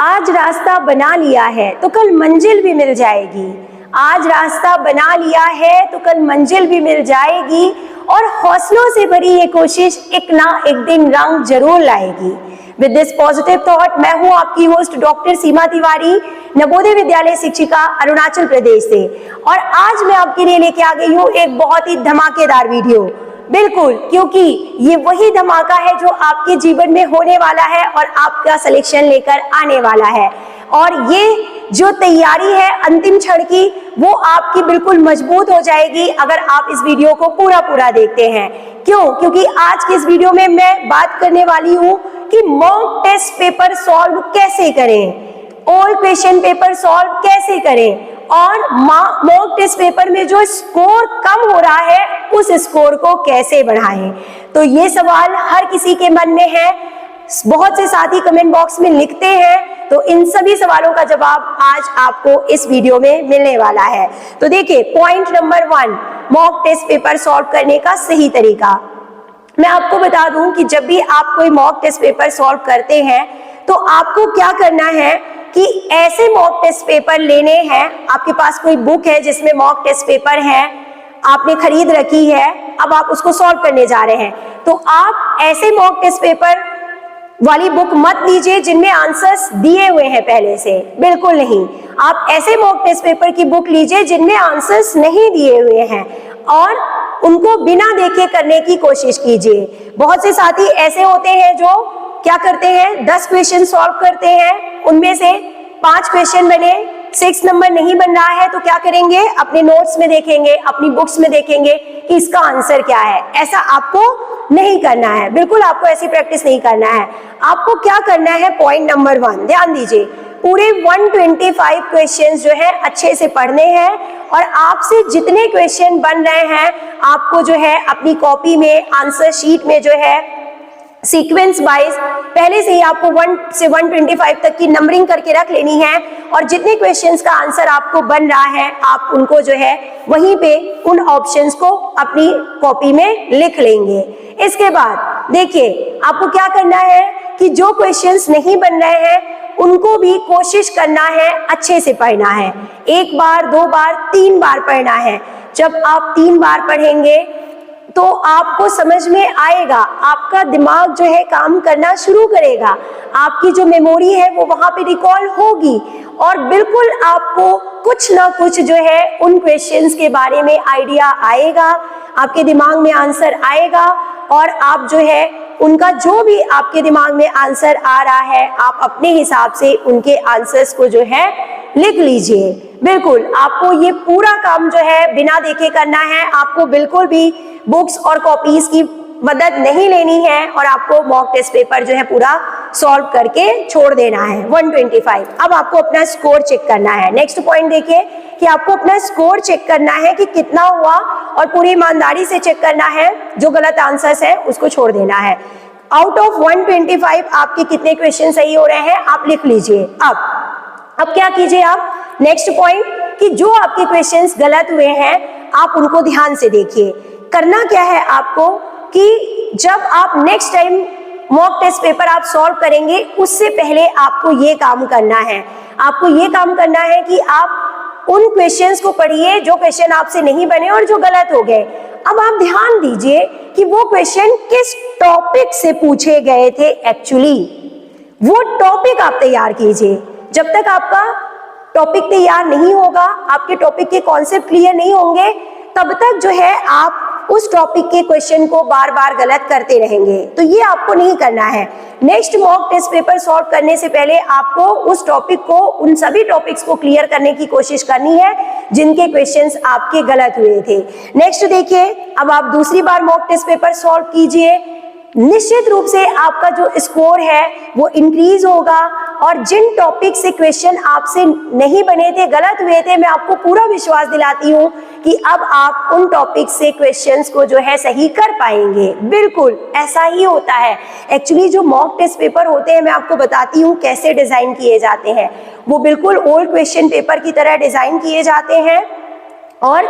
आज रास्ता बना लिया है तो कल मंजिल भी मिल जाएगी। आज रास्ता बना लिया है तो कल मंजिल भी मिल जाएगी, और हौसलों से भरी ये कोशिश एक ना एक दिन रंग जरूर लाएगी। विद दिस पॉजिटिव थॉट, मैं हूं आपकी होस्ट डॉक्टर सीमा तिवारी, नवोदय विद्यालय शिक्षिका, अरुणाचल प्रदेश से। और आज मैं आपके लिए लेके आ गई हूं एक बहुत ही धमाकेदार वीडियो। बिल्कुल, क्योंकि ये वही धमाका है जो आपके जीवन में होने वाला है और आपका सिलेक्शन लेकर आने वाला है। और ये जो तैयारी है अंतिम क्षण की, वो आपकी बिल्कुल मजबूत हो जाएगी अगर आप इस वीडियो को पूरा देखते हैं। क्यों? क्योंकि आज के इस वीडियो में मैं बात करने वाली हूँ कि मॉक टेस्ट पेपर सॉल्व कैसे करें, ओल्ड क्वेश्चन पेपर सॉल्व कैसे करें, और मॉक टेस्ट पेपर में जो स्कोर कम हो रहा है उस स्कोर को कैसे बढ़ाएं। तो ये सवाल हर किसी के मन में है, बहुत से साथी कमेंट बॉक्स में लिखते हैं, तो इन सभी सवालों का जवाब आज आपको इस वीडियो में मिलने वाला है। तो देखिए, point number 1, mock test paper solve करने का सही तरीका। मैं आपको बता दूं कि जब भी आप कोई मॉक टेस्ट पेपर सॉल्व करते हैं तो आपको क्या करना है कि ऐसे मॉक टेस्ट पेपर लेने हैं। आपके पास कोई बुक है जिसमें मॉक टेस्ट पेपर है, आपने खरीद रखी है, अब आप उसको सॉल्व करने जा रहे हैं, तो आप ऐसे मॉक टेस्ट पेपर वाली बुक मत लीजिए जिनमें आंसर्स दिए हुए हैं पहले से। बिल्कुल नहीं, आप ऐसे मॉक टेस्ट पेपर की बुक लीजिए जिनमें आंसर्स नहीं दिए हुए हैं और उनको बिना देखे करने की कोशिश कीजिए। बहुत से साथी ऐसे होते हैं जो क्या करते हैं, 10 क्वेश्चन सॉल्व करते हैं, उनमें से 5 क्वेश्चन बने, 6 नंबर नहीं बन रहा है, तो क्या करेंगे, अपने नोट्स में देखेंगे, अपनी बुक्स में देखेंगे कि इसका आंसर क्या है। ऐसा आपको नहीं करना है, बिल्कुल आपको ऐसी प्रैक्टिस नहीं करना है। आपको क्या करना है, पॉइंट नंबर 1 ध्यान दीजिए, पूरे 125 क्वेश्चंस जो है अच्छे से पढ़ने हैं, और आपसे जितने क्वेश्चन बन रहे हैं आपको जो है अपनी कॉपी में आंसर शीट में जो है सीक्वेंस वाइज पहले से ही आपको 1 से 125 तक की नंबरिंग करके रख लेनी है, और जितने क्वेश्चंस का आंसर आपको बन रहा है आप उनको जो है वहीं पे उन ऑप्शंस को अपनी कॉपी में लिख लेंगे। इसके बाद देखिए, आपको क्या करना है कि जो क्वेश्चंस नहीं बन रहे हैं उनको भी कोशिश करना है अच्छे से पढ़ना है। 1 बार, 2 बार, 3 बार पढ़ना है। जब आप 3 बार पढ़ेंगे तो आपको समझ में आएगा, आपका दिमाग जो है काम करना शुरू करेगा, आपकी जो मेमोरी है वो वहां पे रिकॉल होगी, और बिल्कुल आपको कुछ ना कुछ जो है उन क्वेश्चंस के बारे में आइडिया आएगा, आपके दिमाग में आंसर आएगा, और आप जो है उनका जो भी आपके दिमाग में आंसर आ रहा है आप अपने हिसाब से उनके आंसर्स को जो है लिख लीजिए। बिल्कुल आपको ये पूरा काम जो है बिना देखे करना है, आपको बिल्कुल भी बुक्स और कॉपीज की मदद नहीं लेनी है, और आपको मॉक टेस्ट पेपर जो है पूरा सॉल्व करके छोड़ देना है 125। अब आपको अपना स्कोर चेक करना है। नेक्स्ट पॉइंट देखिए कि आपको अपना स्कोर चेक करना है कि कितना हुआ, और पूरी ईमानदारी से चेक करना है, जो गलत आंसर्स है उसको छोड़ देना है। आउट ऑफ 125 आपके कितने क्वेश्चन सही हो रहे हैं आप लिख लीजिए। अब क्या कीजिए आप, नेक्स्ट पॉइंट कि जो आपके क्वेश्चंस गलत हुए हैं आप उनको ध्यान से देखिए। करना क्या है आपको कि जब आप next time mock test paper आप सॉल्व करेंगे उससे पहले आपको ये काम करना है। आपको ये काम करना है कि आप उन क्वेश्चंस को पढ़िए जो क्वेश्चन आपसे नहीं बने और जो गलत हो गए। अब आप ध्यान दीजिए कि वो क्वेश्चन किस टॉपिक से पूछे गए थे, एक्चुअली वो टॉपिक आप तैयार कीजिए। जब तक आपका टॉपिक तैयार नहीं होगा, आपके टॉपिक के कॉन्सेप्ट क्लियर नहीं होंगे, तब तक जो है आप उस टॉपिक के क्वेश्चन को बार बार गलत करते रहेंगे। तो ये आपको नहीं करना है। Next mock test paper solve करने से पहले आपको उस टॉपिक को, उन सभी टॉपिक्स को क्लियर करने की कोशिश करनी है जिनके क्वेश्चंस आपके गलत हुए थे। नेक्स्ट देखिए, अब आप दूसरी बार मॉक टेस्ट पेपर सॉल्व कीजिए। निश्चित रूप से आपका जो स्कोर है वो इंक्रीज होगा, और जिन टॉपिक से क्वेश्चन आपसे नहीं बने थे, गलत हुए थे, मैं आपको पूरा विश्वास दिलाती हूँ कि अब आप उन टॉपिक से क्वेश्चंस को जो है सही कर पाएंगे। बिल्कुल ऐसा ही होता है। एक्चुअली जो मॉक टेस्ट पेपर होते हैं मैं आपको बताती हूँ कैसे डिजाइन किए जाते हैं। वो बिल्कुल ओल्ड क्वेश्चन पेपर की तरह डिजाइन किए जाते हैं, और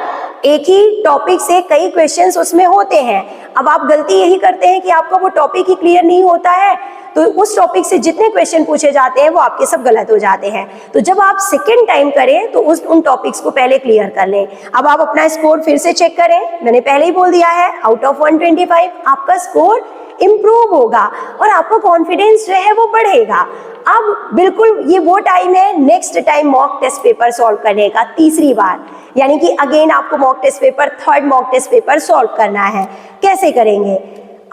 एक ही टॉपिक से कई क्वेश्चंस उसमें होते हैं। अब आप गलती यही करते हैं कि आपका वो टॉपिक ही क्लियर नहीं होता है, तो उस टॉपिक से जितने क्वेश्चन पूछे जाते हैं वो आपके सब गलत हो जाते हैं। तो जब आप सेकेंड टाइम करें तो उन टॉपिक्स को पहले क्लियर कर लें। अब आप अपना स्कोर फिर से चेक करें, मैंने पहले ही बोल दिया है, आउट ऑफ 125 आपका स्कोर इम्प्रूव होगा और आपका कॉन्फिडेंस जो है वो बढ़ेगा। अब बिल्कुल ये वो टाइम है next time mock test paper solve करने का, तीसरी बार, यानी कि अगेन आपको mock test paper, third mock test paper solve करना है। कैसे करेंगे?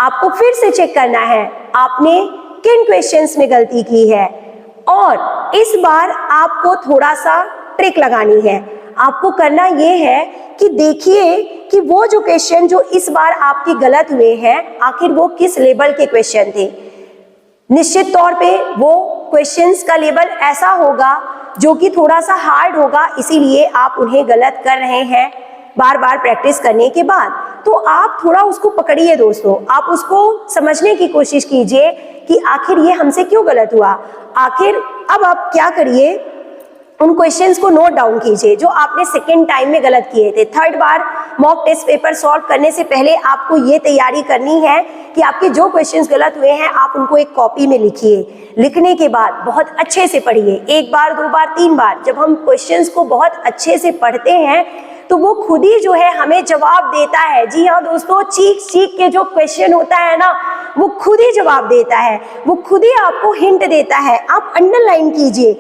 आपको फिर से चेक करना है आपने किन क्वेश्चंस में गलती की है, और इस बार आपको थोड़ा सा ट्रिक लगानी है। आपको करना ये है कि देखिए कि वो जो क्वेश्चन जो इस बार आपके गलत हुए हैं, आखिर वो किस लेवल के क्वेश्चन थे। निश्चित तौर पे वो क्वेश्चंस का लेवल ऐसा होगा जो कि थोड़ा सा हार्ड होगा, इसीलिए आप उन्हें गलत कर रहे हैं बार बार प्रैक्टिस करने के बाद। तो आप थोड़ा उसको पकड़िए दोस्तों, आप उसको समझने की कोशिश कीजिए कि आखिर ये हमसे क्यों गलत हुआ। आखिर अब आप क्या करिए, उन क्वेश्चंस को नोट डाउन कीजिए जो आपने सेकेंड टाइम में गलत किए थे। थर्ड बार मॉक टेस्ट पेपर सॉल्व करने से पहले आपको ये तैयारी करनी है कि आपके जो क्वेश्चंस गलत हुए हैं आप उनको एक कॉपी में लिखिए। लिखने के बाद बहुत अच्छे से पढ़िए, एक बार, दो बार, तीन बार। जब हम क्वेश्चंस को बहुत अच्छे से पढ़ते हैं तो वो खुद ही जो है हमें जवाब देता है। जी हाँ दोस्तों, चीख के जो क्वेश्चन होता है ना, वो खुद ही जवाब देता है, वो खुद ही आपको हिंट देता है। आप अंडरलाइन कीजिए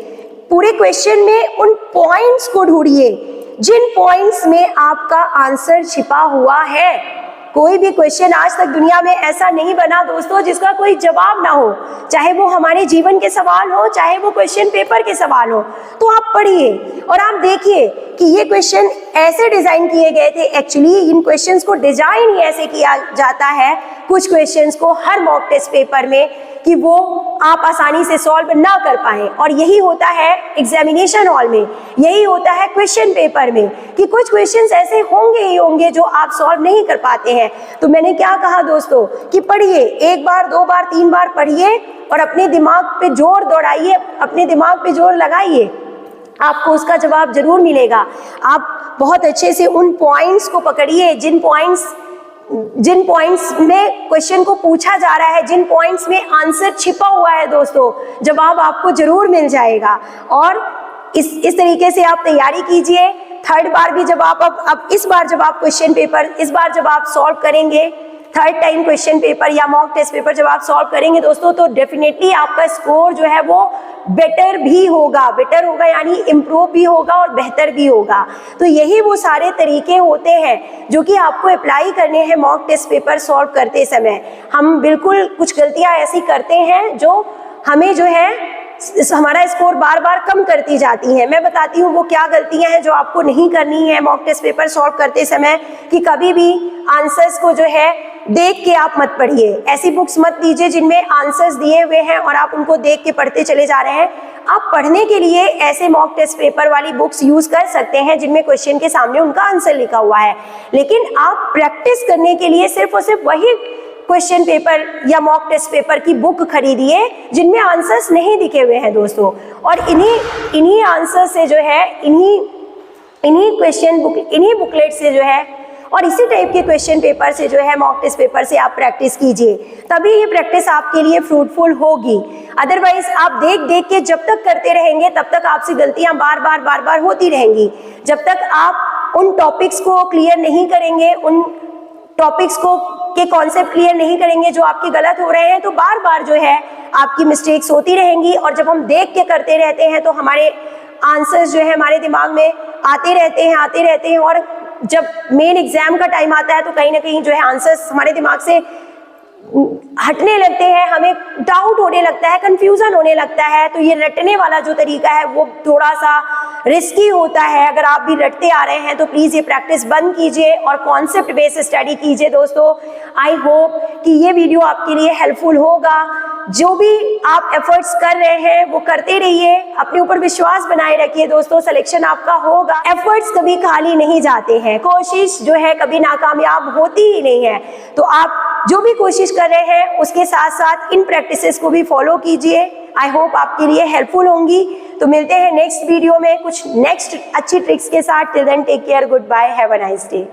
पूरे क्वेश्चन में, उन पॉइंट्स को ढूंढिए जिन पॉइंट्स में आपका आंसर छिपा हुआ है। कोई भी क्वेश्चन आज तक दुनिया में ऐसा नहीं बना दोस्तों जिसका कोई जवाब ना हो, चाहे वो हमारे जीवन के सवाल हो, चाहे वो क्वेश्चन पेपर के सवाल हो। तो आप पढ़िए और आप देखिए कि ये क्वेश्चन ऐसे डिजाइन किए गए थे। एक्चुअली इन क्वेश्चंस को डिजाइन ही ऐसे किया जाता है, कुछ क्वेश्चंस को हर मॉक टेस्ट पेपर में, कि वो आप आसानी से सॉल्व ना कर पाए। और यही होता है एग्जामिनेशन हॉल में, यही होता है क्वेश्चन पेपर में, कि कुछ क्वेश्चंस ऐसे होंगे ही होंगे जो आप सॉल्व नहीं कर पाते हैं। तो मैंने क्या कहा दोस्तों कि पढ़िए, एक बार, दो बार, तीन बार पढ़िए और अपने दिमाग पे जोर दौड़ाइए, अपने दिमाग पे जोर लगाइए, आपको उसका जवाब जरूर मिलेगा। आप बहुत अच्छे से उन पॉइंट्स को पकड़िए जिन पॉइंट्स में क्वेश्चन को पूछा जा रहा है, जिन पॉइंट्स में आंसर छिपा हुआ है दोस्तों, जवाब आपको जरूर मिल जाएगा। और इस तरीके से आप तैयारी कीजिए। थर्ड बार भी जब आप अब इस बार जब आप क्वेश्चन पेपर इस बार जब आप सॉल्व करेंगे, थर्ड टाइम क्वेश्चन पेपर या मॉक टेस्ट पेपर जब आप सॉल्व करेंगे दोस्तों, तो डेफिनेटली आपका स्कोर जो है वो बेटर होगा, यानी इम्प्रूव भी होगा और बेहतर भी होगा। तो यही वो सारे तरीके होते हैं जो कि आपको अप्लाई करने हैं मॉक टेस्ट पेपर सॉल्व करते समय। हम बिल्कुल कुछ गलतियां ऐसी करते हैं जो हमें जो है हमारा स्कोर बार बार कम करती जाती है। मैं बताती हूँ वो क्या गलतियां हैं जो आपको नहीं करनी है मॉक टेस्ट पेपर सॉल्व करते समय, कि कभी भी आंसर्स को जो है देख के आप मत पढ़िए। ऐसी बुक्स मत लीजिए जिनमें आंसर्स दिए हुए हैं और आप उनको देख के पढ़ते चले जा रहे हैं। आप पढ़ने के लिए ऐसे मॉक टेस्ट पेपर वाली बुक्स यूज कर सकते हैं जिनमें क्वेश्चन के सामने उनका आंसर लिखा हुआ है, लेकिन आप प्रैक्टिस करने के लिए सिर्फ और सिर्फ वही क्वेश्चन पेपर या मॉक टेस्ट पेपर की बुक खरीदिए जिनमें आंसर्स नहीं दिखे हुए हैं दोस्तों। और इन्हीं आंसर से जो है, इन्हीं बुकलेट से जो है और इसी टाइप के क्वेश्चन पेपर से जो है मॉक टेस्ट पेपर से आप प्रैक्टिस कीजिए, तभी ये प्रैक्टिस आपके लिए फ्रूटफुल होगी। अदरवाइज आप देख देख के जब तक करते रहेंगे तब तक आपसे गलतियां बार बार होती रहेंगी। जब तक आप उन टॉपिक्स को क्लियर नहीं करेंगे, उन टॉपिक्स के कॉन्सेप्ट क्लियर नहीं करेंगे जो आपके गलत हो रहे हैं, तो बार बार जो है आपकी मिस्टेक्स होती रहेंगी। और जब हम देख के करते रहते हैं तो हमारे आंसर्स जो है हमारे दिमाग में आते रहते हैं और जब मेन एग्जाम का टाइम आता है तो कहीं ना कहीं जो है आंसर्स हमारे दिमाग से हटने लगते हैं, हमें डाउट होने लगता है, कंफ्यूजन होने लगता है। तो ये रटने वाला जो तरीका है वो थोड़ा सा रिस्की होता है। अगर आप भी रटते आ रहे हैं तो प्लीज ये प्रैक्टिस बंद कीजिए और कॉन्सेप्ट बेस्ड स्टडी कीजिए दोस्तों। आई होप कि ये वीडियो आपके लिए हेल्पफुल होगा। जो भी आप एफर्ट्स कर रहे हैं वो करते रहिए, अपने ऊपर विश्वास बनाए रखिए दोस्तों, सिलेक्शन आपका होगा। एफर्ट्स कभी खाली नहीं जाते हैं, कोशिश जो है कभी नाकामयाब होती ही नहीं है। तो आप जो भी कोशिश कर रहे हैं उसके साथ साथ इन प्रैक्टिसेस को भी फॉलो कीजिए। आई होप आपके लिए हेल्पफुल होंगी। तो मिलते हैं नेक्स्ट वीडियो में कुछ नेक्स्ट अच्छी ट्रिक्स के साथ। Till then take care, good bye, have a nice day.